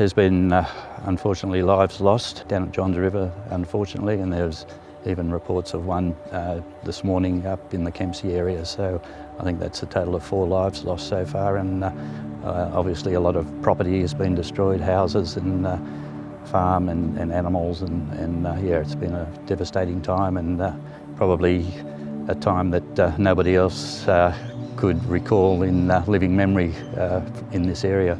There's been, unfortunately, lives lost down at Johns River, unfortunately, and there's even reports of one this morning up in the Kempsey area. So I think that's a total of 4 lives lost so far, and obviously a lot of property has been destroyed, houses and farm and animals, and yeah, it's been a devastating time, and probably a time that nobody else could recall in living memory in this area.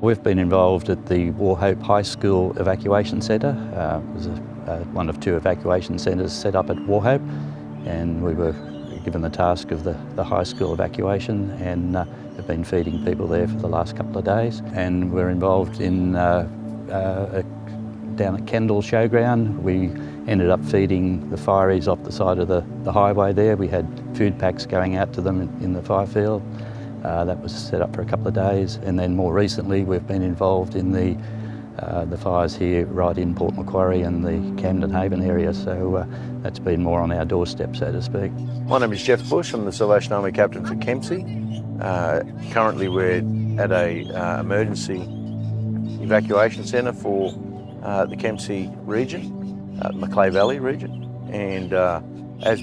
We've been involved at the Wauchope High School Evacuation Centre. It was one of 2 evacuation centres set up at Wauchope, and we were given the task of the high school evacuation, and have been feeding people there for the last couple of days. And we're involved in down at Kendall Showground. We ended up feeding the fireys off the side of the highway there. We had food packs going out to them in the fire field. That was set up for a couple of days, and then more recently we've been involved in the fires here right in Port Macquarie and the Camden Haven area, so that's been more on our doorstep, so to speak. My name is Jeff Bush. I'm the Salvation Army Captain for Kempsey. Currently we're at a emergency evacuation centre for the Kempsey region, Macleay Valley region, and as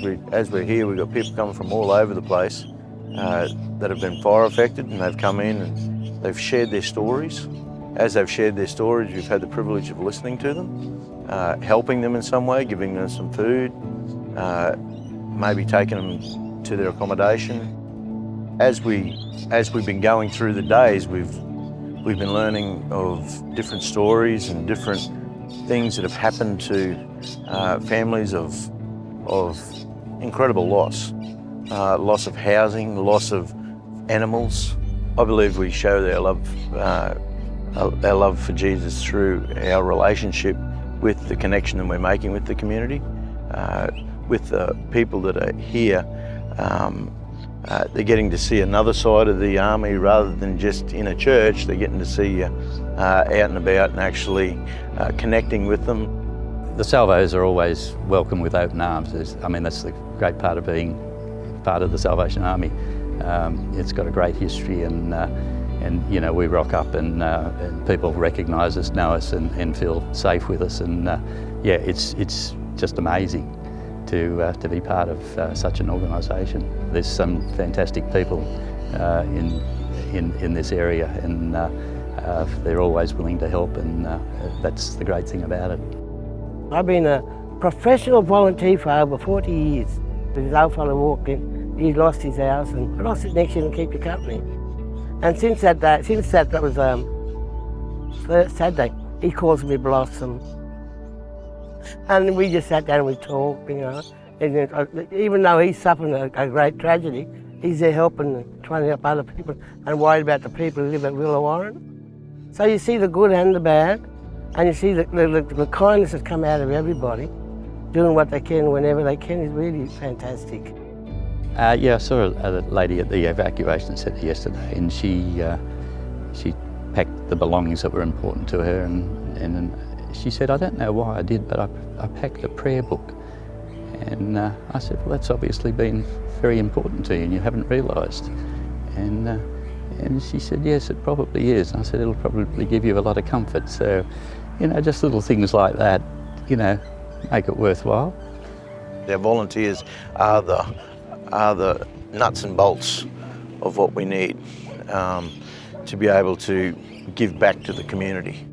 we're here, we've got people coming from all over the place that have been fire affected, and they've come in and they've shared their stories. As they've shared their stories, we've had the privilege of listening to them, helping them in some way, giving them some food, maybe taking them to their accommodation. As we've been going through the days, we've been learning of different stories and different things that have happened to families of incredible loss. Loss of housing, loss of animals. I believe we show our love for Jesus through our relationship with the connection that we're making with the community, with the people that are here. They're getting to see another side of the army rather than just in a church. They're getting to see you out and about and actually connecting with them. The Salvos are always welcome with open arms. I mean, that's the great part of being part of the Salvation Army. It's got a great history, and you know, we rock up and people recognise us, know us, and feel safe with us, and yeah, it's just amazing to be part of such an organisation. There's some fantastic people in this area, and they're always willing to help, and that's the great thing about it. I've been a professional volunteer for over 40 years. This old fellow walked in, he lost his house, and I lost it next year and keep you company. And since that was Saturday, he calls me Blossom. And we just sat down and we talked, you know. And even though he's suffering a great tragedy, he's there helping and trying to help other people and worried about the people who live at Willow Warren. So you see the good and the bad, and you see the kindness that come out of everybody, doing what they can whenever they can is really fantastic. Yeah, I saw a lady at the evacuation centre yesterday, and she packed the belongings that were important to her, and she said, I don't know why I did, but I packed a prayer book. And I said, well, that's obviously been very important to you and you haven't realised. And she said, yes, it probably is. And I said, it'll probably give you a lot of comfort. So, you know, just little things like that, you know, make it worthwhile. Our volunteers are the nuts and bolts of what we need to be able to give back to the community.